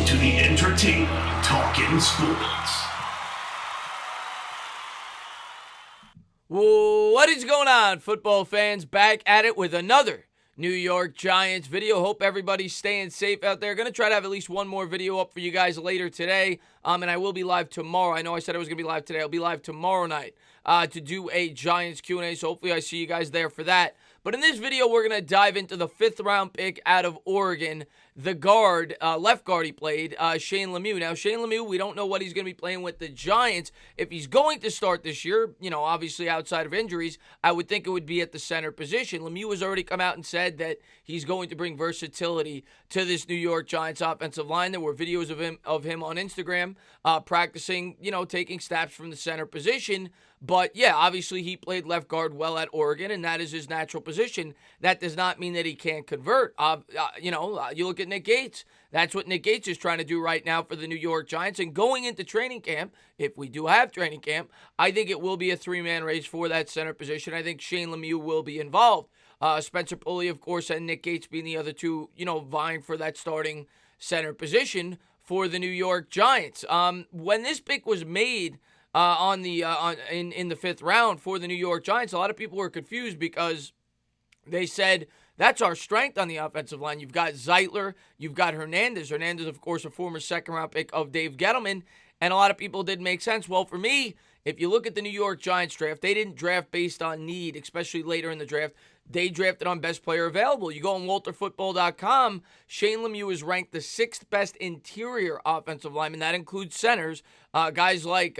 to the entertainment Talking Sports. What is going on, football fans? Back at it with another New York Giants video. Hope everybody's staying safe out there. Going to try to have at least one more video up for you guys later today. And I will be live tomorrow. I know I said I was going to be live today. I'll be live tomorrow night to do a Giants Q&A. So hopefully I see you guys there for that. But in this video, we're going to dive into the 5th round pick out of Oregon, the guard, left guard he played, Shane Lemieux. Now, Shane Lemieux, we don't know what he's going to be playing with the Giants. If he's going to start this year, obviously outside of injuries, I would think it would be at the center position. Lemieux has already come out and said that he's going to bring versatility to this New York Giants offensive line. There were videos of him on Instagram practicing, taking snaps from the center position. But, yeah, obviously he played left guard well at Oregon, and that is his natural position. That does not mean that he can't convert. You look at Nick Gates. That's what Nick Gates is trying to do right now for the New York Giants. And going into training camp, if we do have training camp, I think it will be a three-man race for that center position. I think Shane Lemieux will be involved. Spencer Pulley, of course, and Nick Gates being the other two, vying for that starting center position for the New York Giants. When this pick was made in the 5th round for the New York Giants, a lot of people were confused because they said, that's our strength on the offensive line. You've got Zeitler, you've got Hernandez. Hernandez, of course, a former second-round pick of Dave Gettleman, and a lot of people didn't make sense. Well, for me, if you look at the New York Giants draft, they didn't draft based on need, especially later in the draft. They drafted on best player available. You go on WalterFootball.com, Shane Lemieux is ranked the 6th best interior offensive lineman. That includes centers. Guys like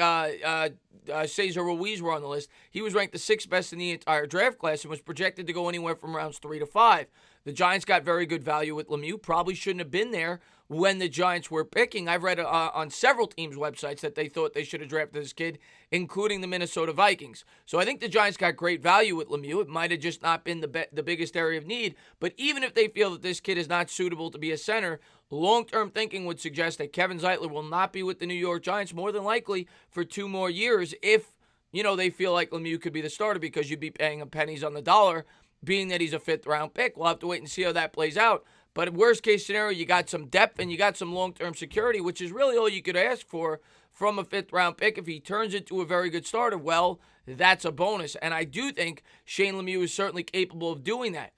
Cesar Ruiz were on the list. He was ranked the 6th best in the entire draft class and was projected to go anywhere from rounds 3 to 5. The Giants got very good value with Lemieux. Probably shouldn't have been there when the Giants were picking. I've read on several teams' websites that they thought they should have drafted this kid, including the Minnesota Vikings. So I think the Giants got great value with Lemieux. It might have just not been the biggest area of need. But even if they feel that this kid is not suitable to be a center, long-term thinking would suggest that Kevin Zeitler will not be with the New York Giants more than likely for 2 more years if, they feel like Lemieux could be the starter, because you'd be paying him pennies on the dollar, being that he's a 5th-round pick. We'll have to wait and see how that plays out. But worst-case scenario, you got some depth and you got some long-term security, which is really all you could ask for from a 5th-round pick. If he turns into a very good starter, well, that's a bonus. And I do think Shane Lemieux is certainly capable of doing that.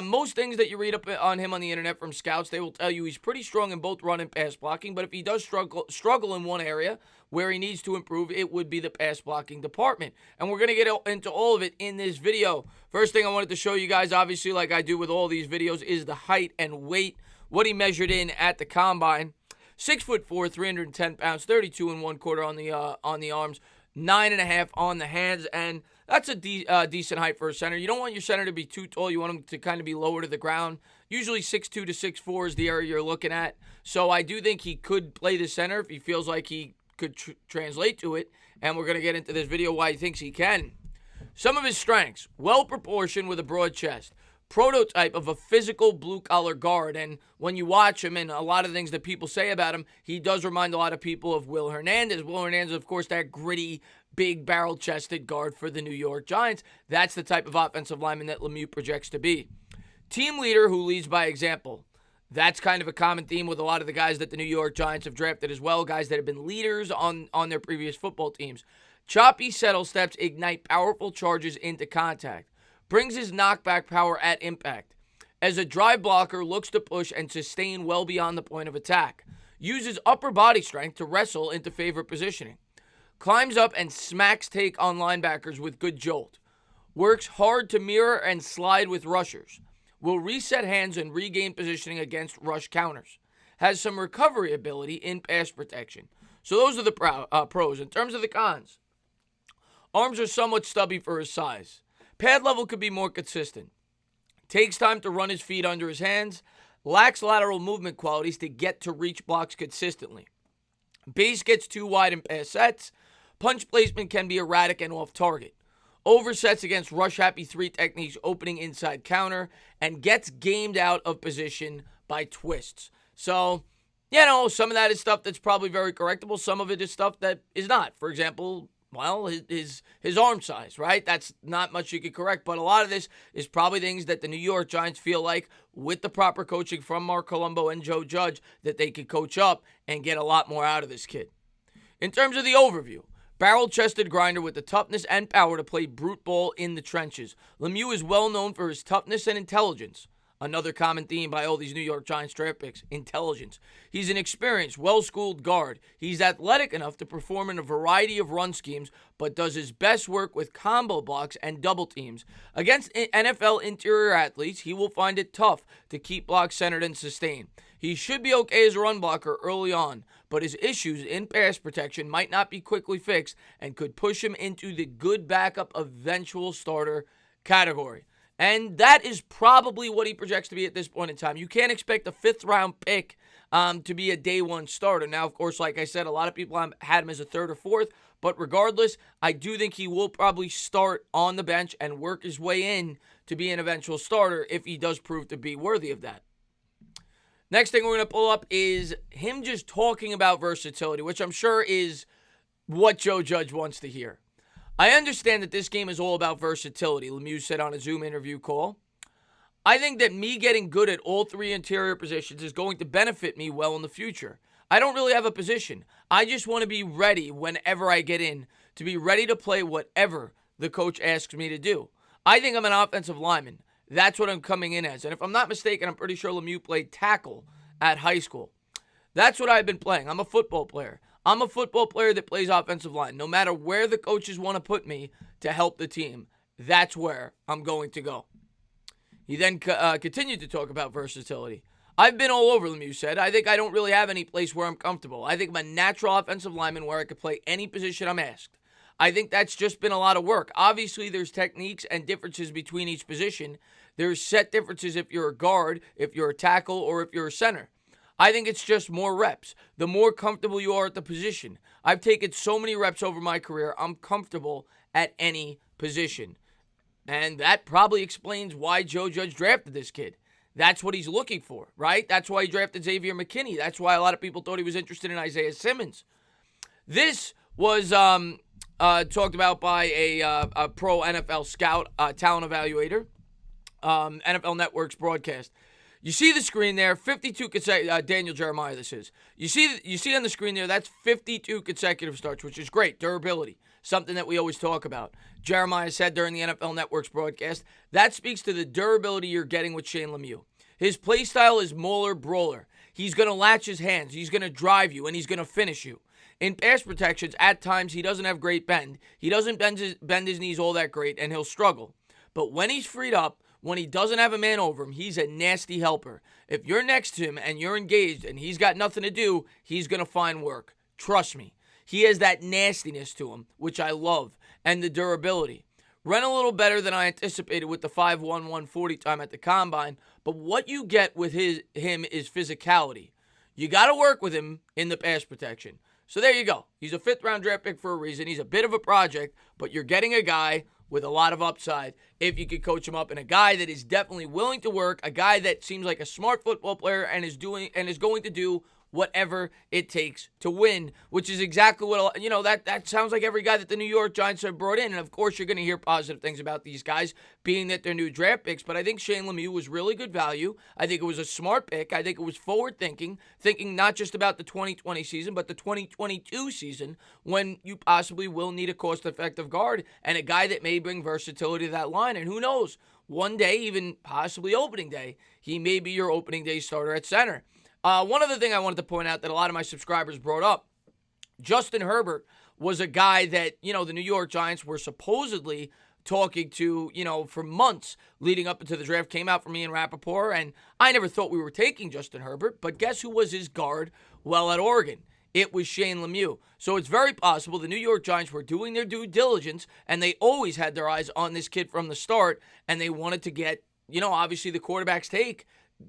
Most things that you read up on him on the internet from scouts, they will tell you he's pretty strong in both run and pass blocking. But if he does struggle in one area where he needs to improve, it would be the pass blocking department. And we're going to get into all of it in this video. First thing I wanted to show you guys, obviously like I do with all these videos, is the height and weight, what he measured in at the combine. 6'4", 310 pounds, 32 1/4 on the arms, 9.5 on the hands, and that's a decent height for a center. You don't want your center to be too tall. You want him to kind of be lower to the ground. Usually 6'2" to 6'4" is the area you're looking at. So I do think he could play the center if he feels like he could translate to it, and we're going to get into this video why he thinks he can. Some of his strengths: well-proportioned with a broad chest. Prototype of a physical blue-collar guard, and when you watch him and a lot of things that people say about him, he does remind a lot of people of Will Hernandez. Will Hernandez, of course, that gritty, big barrel-chested guard for the New York Giants. That's the type of offensive lineman that Lemieux projects to be. Team leader who leads by example. That's kind of a common theme with a lot of the guys that the New York Giants have drafted as well, guys that have been leaders on their previous football teams. Choppy settle steps ignite powerful charges into contact. Brings his knockback power at impact. As a drive blocker, looks to push and sustain well beyond the point of attack. Uses upper body strength to wrestle into favorite positioning. Climbs up and smacks take on linebackers with good jolt. Works hard to mirror and slide with rushers. Will reset hands and regain positioning against rush counters. Has some recovery ability in pass protection. So those are the pros. In terms of the cons, arms are somewhat stubby for his size. Pad level could be more consistent. Takes time to run his feet under his hands. Lacks lateral movement qualities to get to reach blocks consistently. Base gets too wide in pass sets. Punch placement can be erratic and off target. Oversets against rush-happy 3 techniques, opening inside counter, and gets gamed out of position by twists. So, some of that is stuff that's probably very correctable. Some of it is stuff that is not. For example, Well, his arm size, right? That's not much you could correct, but a lot of this is probably things that the New York Giants feel like with the proper coaching from Mark Colombo and Joe Judge that they could coach up and get a lot more out of this kid. In terms of the overview, barrel-chested grinder with the toughness and power to play brute ball in the trenches. Lemieux is well known for his toughness and intelligence. Another common theme by all these New York Giants draft picks, intelligence. He's an experienced, well-schooled guard. He's athletic enough to perform in a variety of run schemes, but does his best work with combo blocks and double teams. Against NFL interior athletes, he will find it tough to keep blocks centered and sustained. He should be okay as a run blocker early on, but his issues in pass protection might not be quickly fixed and could push him into the good backup eventual starter category. And that is probably what he projects to be at this point in time. You can't expect a fifth-round pick to be a day one starter. Now, of course, like I said, a lot of people had him as a third or fourth. But regardless, I do think he will probably start on the bench and work his way in to be an eventual starter if he does prove to be worthy of that. Next thing we're going to pull up is him just talking about versatility, which I'm sure is what Joe Judge wants to hear. I understand that this game is all about versatility, Lemieux said on a Zoom interview call. I think that me getting good at all three interior positions is going to benefit me well in the future. I don't really have a position. I just want to be ready whenever I get in, to be ready to play whatever the coach asks me to do. I think I'm an offensive lineman. That's what I'm coming in as. And if I'm not mistaken, I'm pretty sure Lemieux played tackle at high school. That's what I've been playing. I'm a football player. I'm a football player that plays offensive line. No matter where the coaches want to put me to help the team, that's where I'm going to go. He then continued to talk about versatility. I've been all over, Lemieux said. I think I don't really have any place where I'm comfortable. I think I'm a natural offensive lineman where I could play any position I'm asked. I think that's just been a lot of work. Obviously, there's techniques and differences between each position. There's set differences if you're a guard, if you're a tackle, or if you're a center. I think it's just more reps. The more comfortable you are at the position. I've taken so many reps over my career, I'm comfortable at any position. And that probably explains why Joe Judge drafted this kid. That's what he's looking for, right? That's why he drafted Xavier McKinney. That's why a lot of people thought he was interested in Isaiah Simmons. This was talked about by a pro NFL scout, talent evaluator, NFL Network's broadcast. You see the screen there, 52 consecutive, Daniel Jeremiah this is. You see on the screen there, that's 52 consecutive starts, which is great, durability, something that we always talk about. Jeremiah said during the NFL Network's broadcast, that speaks to the durability you're getting with Shane Lemieux. His play style is mauler brawler. He's going to latch his hands, he's going to drive you, and he's going to finish you. In pass protections, at times he doesn't have great bend. He doesn't bend his knees all that great, and he'll struggle. But when he's freed up, when he doesn't have a man over him, he's a nasty helper. If you're next to him and you're engaged and he's got nothing to do, he's going to find work. Trust me. He has that nastiness to him, which I love, and the durability. Ran a little better than I anticipated with the 5'1", 140 time at the combine, but what you get with him is physicality. You got to work with him in the pass protection. So there you go. He's a fifth-round draft pick for a reason. He's a bit of a project, but you're getting a guy with a lot of upside if you could coach him up, and a guy that is definitely willing to work, a guy that seems like a smart football player and is going to do whatever it takes to win, which is exactly what, that sounds like every guy that the New York Giants have brought in. And of course, you're going to hear positive things about these guys, being that they're new draft picks. But I think Shane Lemieux was really good value. I think it was a smart pick. I think it was forward-thinking, thinking not just about the 2020 season, but the 2022 season, when you possibly will need a cost-effective guard and a guy that may bring versatility to that line. And who knows, one day, even possibly opening day, he may be your opening day starter at center. One other thing I wanted to point out that a lot of my subscribers brought up, Justin Herbert was a guy that, the New York Giants were supposedly talking to, for months leading up into the draft. Came out for me and Rappaport, and I never thought we were taking Justin Herbert, but guess who was his guard while at Oregon? It was Shane Lemieux. So it's very possible the New York Giants were doing their due diligence, and they always had their eyes on this kid from the start, and they wanted to get, obviously the quarterback's take,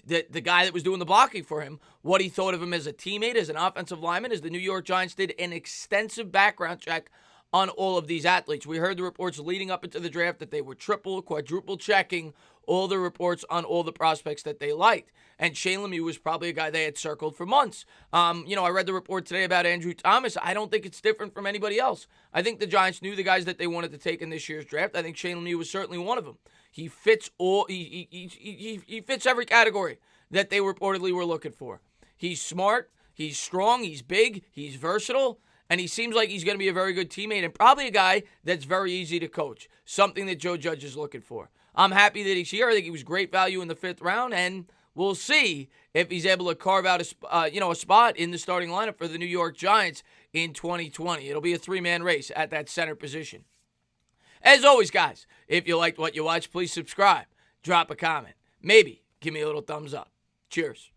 the guy that was doing the blocking for him, what he thought of him as a teammate, as an offensive lineman, as the New York Giants did an extensive background check on all of these athletes. We heard the reports leading up into the draft that they were triple, quadruple checking all the reports on all the prospects that they liked. And Shane Lemieux was probably a guy they had circled for months. I read the report today about Andrew Thomas. I don't think it's different from anybody else. I think the Giants knew the guys that they wanted to take in this year's draft. I think Shane Lemieux was certainly one of them. He fits he fits every category that they reportedly were looking for. He's smart, he's strong, he's big, he's versatile, and he seems like he's going to be a very good teammate and probably a guy that's very easy to coach, something that Joe Judge is looking for. I'm happy that he's here. I think he was great value in the 5th round, and we'll see if he's able to carve out a spot in the starting lineup for the New York Giants in 2020. It'll be a 3-man race at that center position. As always, guys, if you liked what you watched, please subscribe, drop a comment, maybe give me a little thumbs up. Cheers.